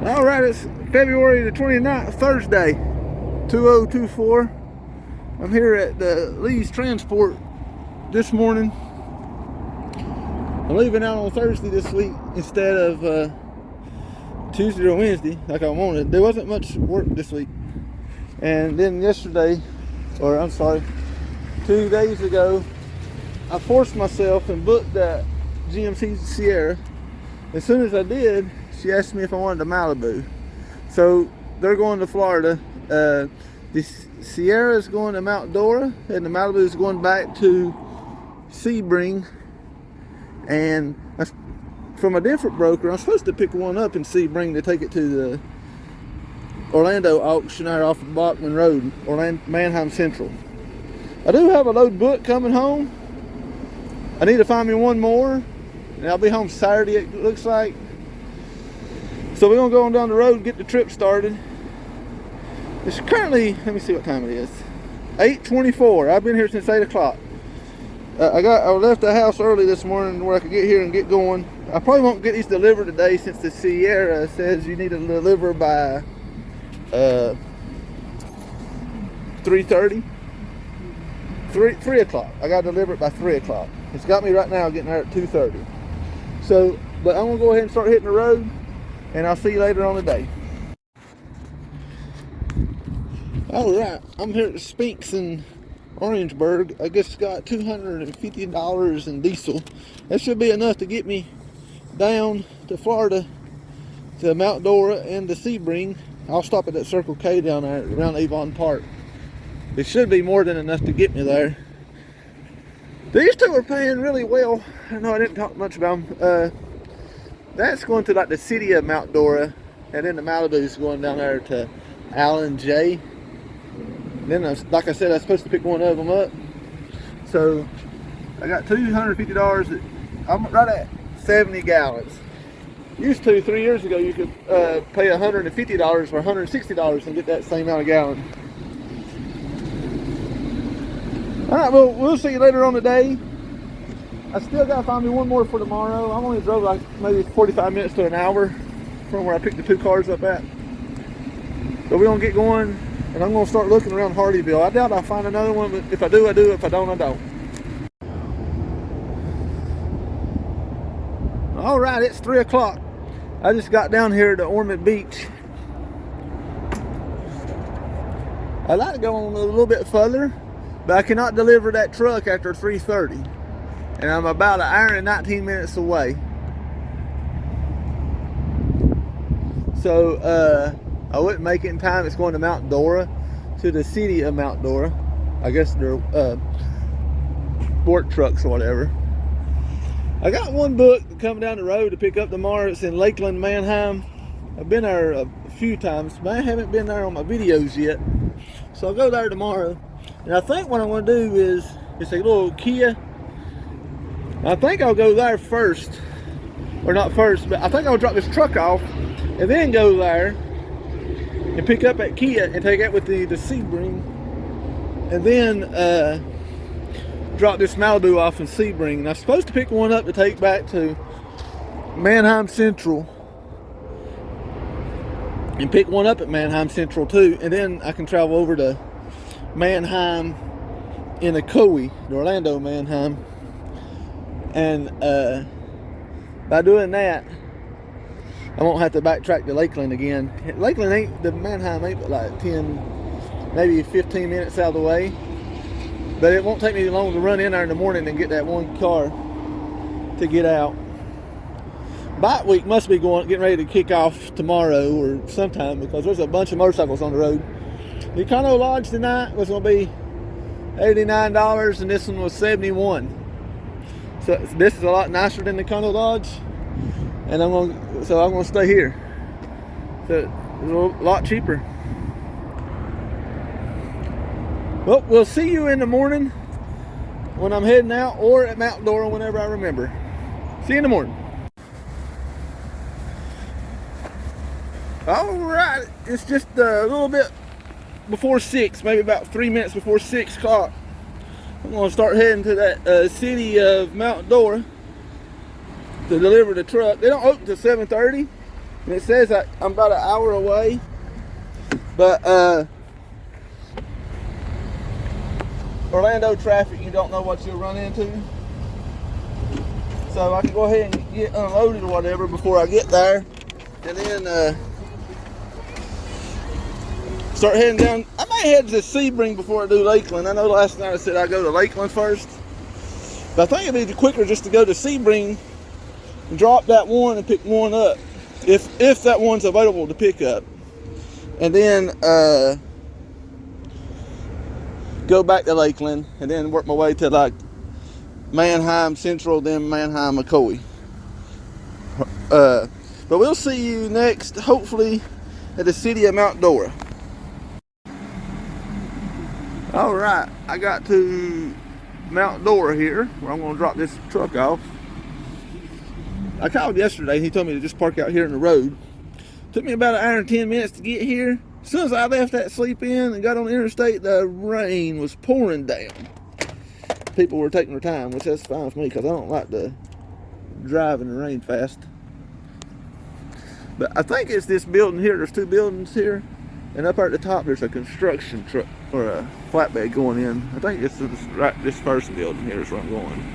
All right, it's February the 29th, Thursday, 2024. I'm here at the Lee's Transport this morning. I'm leaving out on Thursday this week instead of Tuesday or Wednesday like I wanted. There wasn't much work this week. And then yesterday, 2 days ago, I forced myself and booked that GMC Sierra. As soon as I did, she asked me if I wanted a Malibu. So they're going to Florida. The Sierra is going to Mount Dora, and the Malibu is going back to Sebring. And from a different broker, I'm supposed to pick one up in Sebring to take it to the Orlando auction out off of Bachman Road, Manheim Central. I do have a load book coming home. I need to find me one more, and I'll be home Saturday, it looks like. So we're gonna go on down the road and get the trip started. It's currently, let me see what time it is, 8:24. I've been here since 8 o'clock. I left the house early this morning where I could get here and get going. I probably won't get these delivered today since the Sierra says you need to deliver by 3:30. 3 o'clock. I got to deliver it by 3 o'clock. It's got me right now getting there at 2:30. So, but I'm gonna go ahead and start hitting the road, and I'll see you later on the day. All right, I'm here at Spinks in Orangeburg. I guess it's got $250 in diesel. That should be enough to get me down to Florida, to Mount Dora and to Sebring. I'll stop at that Circle K down there around Avon Park. It should be more than enough to get me there. These two are paying really well. I know I didn't talk much about them. That's going to like the city of Mount Dora, and then the Malibu is going down there to Allen J. And then, like I said, I was supposed to pick one of them up. So I got $250. I'm right at 70 gallons. Used to 3 years ago, you could pay $150 or $160 and get that same amount of gallons. All right, well, we'll see you later on today. I still got to find me one more for tomorrow. I've only drove like maybe 45 minutes to an hour from where I picked the two cars up at. So we're going to get going, and I'm going to start looking around Hardyville. I doubt I'll find another one, but if I do, I do. If I don't, I don't. All right, it's 3 o'clock. I just got down here to Myrtle Beach. I'd like to go on a little bit further, but I cannot deliver that truck after 3:30. And I'm about 1 hour and 19 minutes away. So I wouldn't make it in time. It's going to Mount Dora, to the city of Mount Dora. I guess they're sport trucks or whatever. I got one book coming down the road to pick up tomorrow. It's in Lakeland, Manheim. I've been there a few times, but I haven't been there on my videos yet. So I'll go there tomorrow. And I think what I'm going to do is, it's a little Kia. I think I'll go there first, or not first, but I think I'll drop this truck off and then go there and pick up at Kia and take it with the Sebring, and then drop this Malibu off in Sebring. And I'm supposed to pick one up to take back to Manheim Central and pick one up at Manheim Central too, and then I can travel over to Manheim in a Coe, Orlando, Manheim. And by doing that, I won't have to backtrack to Lakeland again. Lakeland ain't, the Manheim ain't but like 10, maybe 15 minutes out of the way. But it won't take me long to run in there in the morning and get that one car to get out. Bike week must be getting ready to kick off tomorrow or sometime, because there's a bunch of motorcycles on the road. The Econo Lodge tonight was going to be $89, and this one was $71. So this is a lot nicer than the Econo Lodge, and I'm gonna stay here. So it's a lot cheaper. Well, we'll see you in the morning when I'm heading out, or at Mount Dora whenever I remember. See you in the morning. All right, it's just a little bit before 6, maybe about 3 minutes before 6 o'clock. I'm going to start heading to that city of Mount Dora to deliver the truck. They don't open till 7:30, And it says I'm about an hour away, but Orlando traffic, you don't know what you'll run into. So I can go ahead and get unloaded or whatever before I get there, and then start heading down. I might head to Sebring before I do Lakeland. I know last night I said I'd go to Lakeland first, but I think it'd be quicker just to go to Sebring and drop that one and pick one up, if that one's available to pick up, and then go back to Lakeland, and then work my way to like Manheim Central, then Manheim McCoy. But we'll see you next, hopefully, at the city of Mount Dora. All right, I got to Mount Dora here, where I'm going to drop this truck off. I called yesterday. He told me to just park out here in the road. Took me about an hour and 10 minutes to get here. As soon as I left that sleep in and got on the interstate, the rain was pouring down. People were taking their time, which that's fine with me because I don't like to drive in the rain fast. But I think it's this building here. There's two buildings here, and up at the top there's a construction truck or a flatbed going in. I think it's this first building here is where I'm going.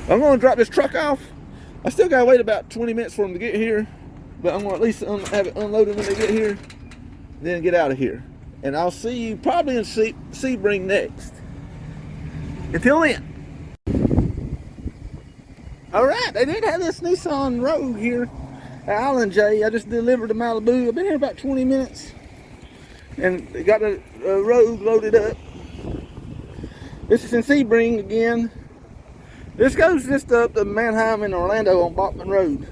I'm going to drop this truck off. I still got to wait about 20 minutes for them to get here, but I'm going to at least have it unloaded when they get here, then get out of here. And I'll see you probably in Sebring next. Until then. Alright, they did have this Nissan Rogue here at Island J. I just delivered to Malibu. I've been here about 20 minutes. And they got the Rogue loaded up. This is in Sebring again. This goes just up to Manheim and Orlando on Bachman Road.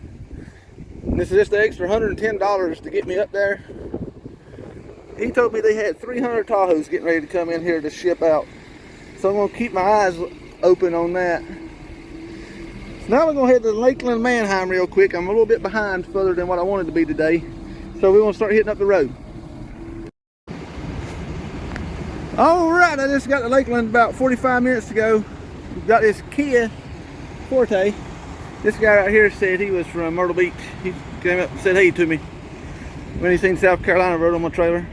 And this is just the extra $110 to get me up there. He told me they had 300 Tahoes getting ready to come in here to ship out. So I'm going to keep my eyes open on that. So now we're going to head to Lakeland Manheim real quick. I'm a little bit behind further than what I wanted to be today. So we're going to start hitting up the road. Alright, I just got to Lakeland about 45 minutes ago. We've got this Kia Forte. This guy right here said he was from Myrtle Beach. He came up and said hey to me when he seen South Carolina road on my trailer.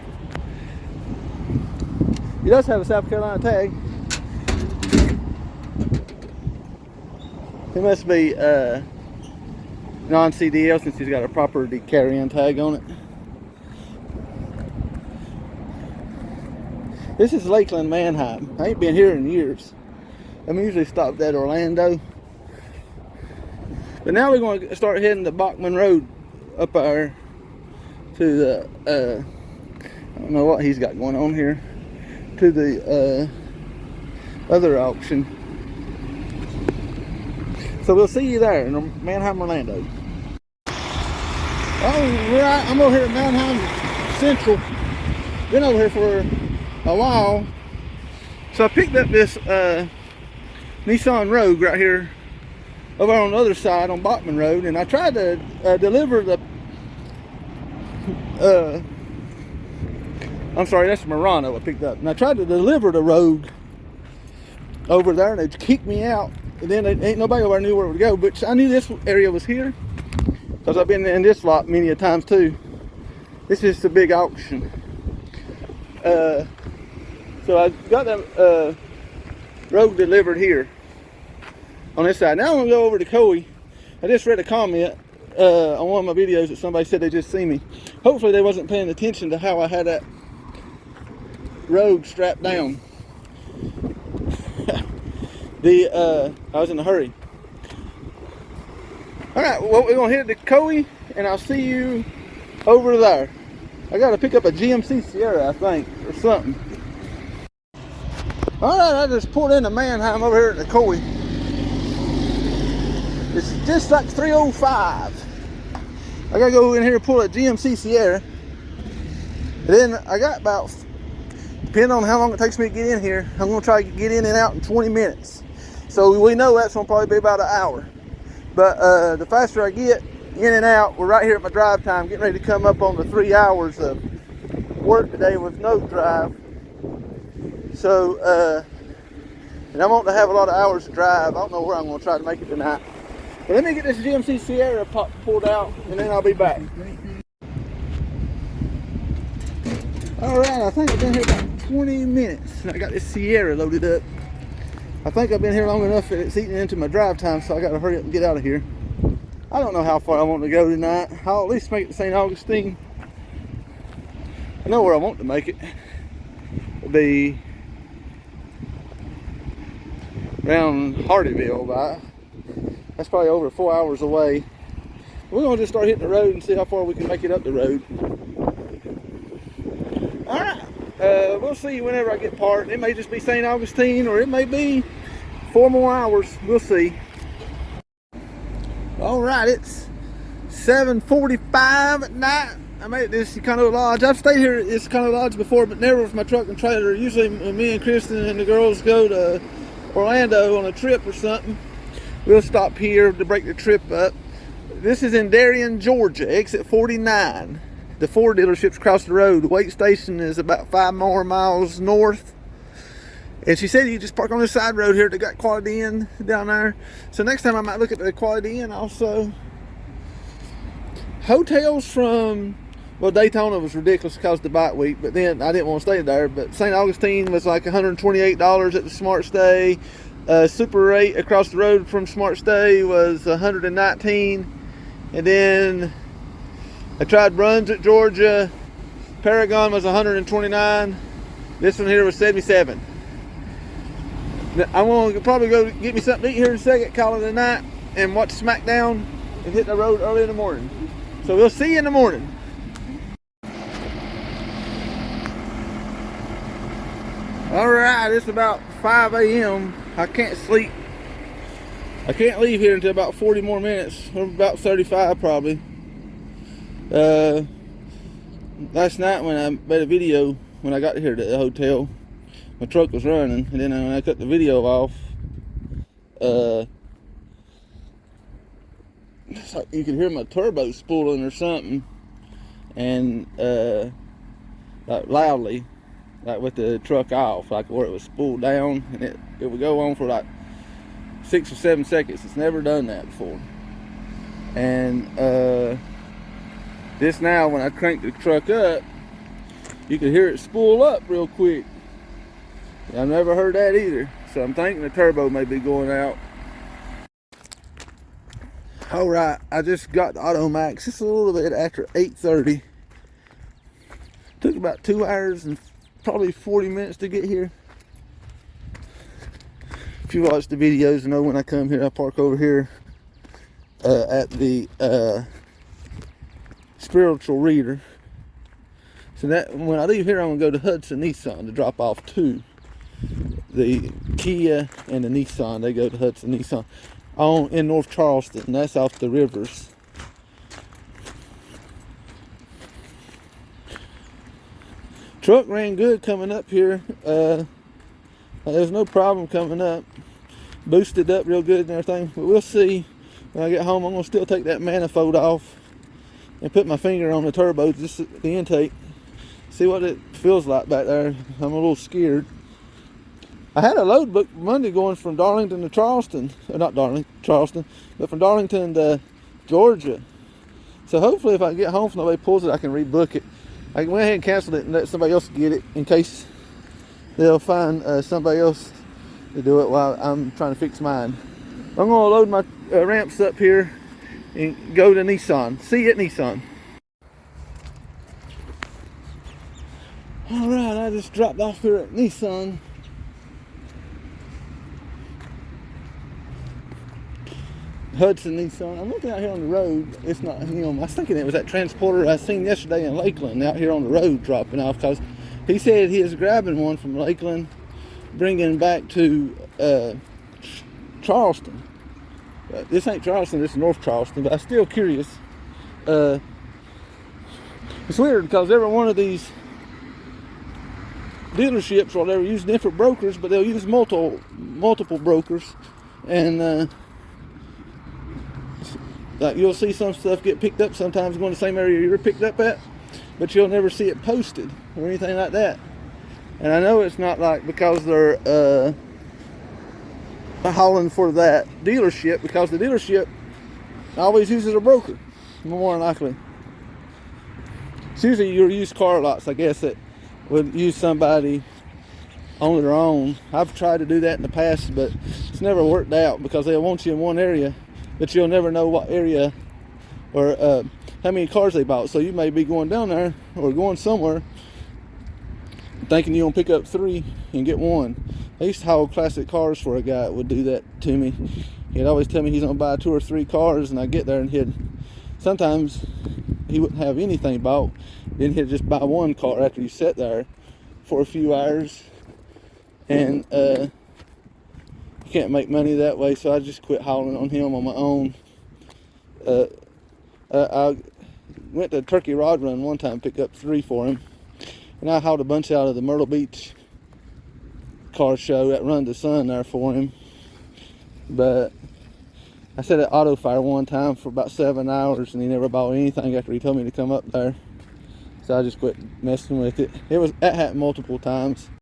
He does have a South Carolina tag. He must be non-CDL since he's got a property carrying tag on it. This is Lakeland Manheim. I ain't been here in years. I'm usually stopped at Orlando. But now we're going to start heading to Bachman Road up there to the, I don't know what he's got going on here, to the other auction. So we'll see you there in Manheim, Orlando. Alright, I'm over here at Manheim Central. Been over here for a while. So I picked up this Nissan Rogue right here over on the other side on Bachman Road, and I tried to deliver the I'm sorry, that's Murano I picked up, and I tried to deliver the Rogue over there, and they kicked me out, and then ain't nobody over knew where it would go. But I knew this area was here because I've been in this lot many a times too. This is the big auction. So I got the Rogue delivered here on this side. Now I'm gonna go over to Coey. I just read a comment on one of my videos that somebody said they just seen me. Hopefully they wasn't paying attention to how I had that Rogue strapped down. I was in a hurry. Alright, well, we're gonna head to Coey, and I'll see you over there. I gotta pick up a GMC Sierra, I think, or something. Alright, I just pulled into Manheim over here at the Coey. It's just like 3:05. I gotta go in here and pull a GMC Sierra. And then I got about, depending on how long it takes me to get in here, I'm gonna try to get in and out in 20 minutes. So we know that's gonna probably be about an hour. But the faster I get in and out, we're right here at my drive time, getting ready to come up on the 3 hours of work today with no drive. So, and I want to have a lot of hours to drive. I don't know where I'm going to try to make it tonight. But let me get this GMC Sierra pulled out, and then I'll be back. All right, I think I've been here about 20 minutes, and I got this Sierra loaded up. I think I've been here long enough that it's eating into my drive time, so I got to hurry up and get out of here. I don't know how far I want to go tonight. I'll at least make it to St. Augustine. I know where I want to make it. It'll be around Hardyville, by. That's probably over 4 hours away. We're gonna just start hitting the road and see how far we can make it up the road. All right, we'll see whenever I get parked. It may just be St. Augustine, or it may be 4 more hours. We'll see. All right, it's 7:45 at night. I made this Econo Lodge. I've stayed here at this Econo Lodge before, but never with my truck and trailer. Usually when me and Kristen and the girls go to Orlando on a trip or something, we'll stop here to break the trip up. This is in Darien, Georgia, exit 49. The Ford dealership's across the road. The weight station is about 5 more miles north. And she said you just park on this side road here. They got Quality Inn down there. So next time I might look at the Quality Inn also. Hotels from, well, Daytona was ridiculous because of the bike week, but then I didn't want to stay there. But St. Augustine was like $128 at the Smart Stay. Super 8 across the road from Smart Stay was $119. And then I tried Brunswick, Georgia. Paragon was $129. This one here was $77. I'm going to probably go get me something to eat here in a second, call it a night, and watch SmackDown and hit the road early in the morning. So we'll see you in the morning. All right, it's about 5 a.m. I can't sleep. I can't leave here until about 40 more minutes, or about 35 probably. Last night when I made a video, when I got here to the hotel, my truck was running, and then when I cut the video off, it's like you could hear my turbo spooling or something, and like loudly, like with the truck off, like where it was spooled down, and it would go on for like 6 or 7 seconds. It's never done that before. And this now, when I crank the truck up, you can hear it spool up real quick. I've never heard that either, so I'm thinking the turbo may be going out. All right, I just got the Automaxx. It's a little bit after 8:30. Took about 2 hours and probably 40 minutes to get here. If you watch the videos, you know when I come here, I park over here at the Spiritual Reader. So that when I leave here, I'm gonna go to Hudson Nissan to drop off two. The Kia and the Nissan, they go to Hudson Nissan in North Charleston, and that's off the rivers. Truck ran good coming up here. There's no problem coming up. Boosted up real good and everything, but we'll see when I get home. I'm gonna still take that manifold off and put my finger on the turbo, just at the intake, see what it feels like back there. I'm a little scared. I had a load booked Monday going from Darlington to Charleston. Not Charleston, but from Darlington to Georgia. So hopefully if I get home, if nobody pulls it, I can rebook it. I went ahead and canceled it and let somebody else get it in case they'll find somebody else to do it while I'm trying to fix mine. I'm going to load my ramps up here and go to Nissan. See you at Nissan. All right, I just dropped off here at Nissan. Hudson Nissan. I'm looking out here on the road. It's not him. I was thinking it was that transporter I seen yesterday in Lakeland out here on the road dropping off, because he said he is grabbing one from Lakeland, bringing back to Charleston. This ain't Charleston, this is North Charleston, but I'm still curious. It's weird because every one of these dealerships, or they'll use different brokers, but they'll use multiple brokers, and like you'll see some stuff get picked up sometimes going to the same area you're picked up at, but you'll never see it posted or anything like that. And I know it's not like because they're hauling for that dealership, because the dealership always uses a broker, more than likely. It's usually your used car lots, I guess, that would use somebody on their own. I've tried to do that in the past, but it's never worked out because they'll want you in one area, but you'll never know what area or how many cars they bought. So you may be going down there or going somewhere thinking you're gonna pick up 3 and get 1. I used to haul classic cars for a guy that would do that to me. He'd always tell me he's gonna buy 2 or 3 cars, and I'd get there and sometimes he wouldn't have anything bought. Then he'd just buy 1 car after you sat there for a few hours, and you can't make money that way. So I just quit hauling on him on my own. I went to Turkey Rod Run one time, picked up 3 for him, and I hauled a bunch out of the Myrtle Beach car show that run the sun there for him. But I sat at Auto Fire one time for about 7 hours, and he never bought anything after he told me to come up there. So I just quit messing with it. That happened multiple times.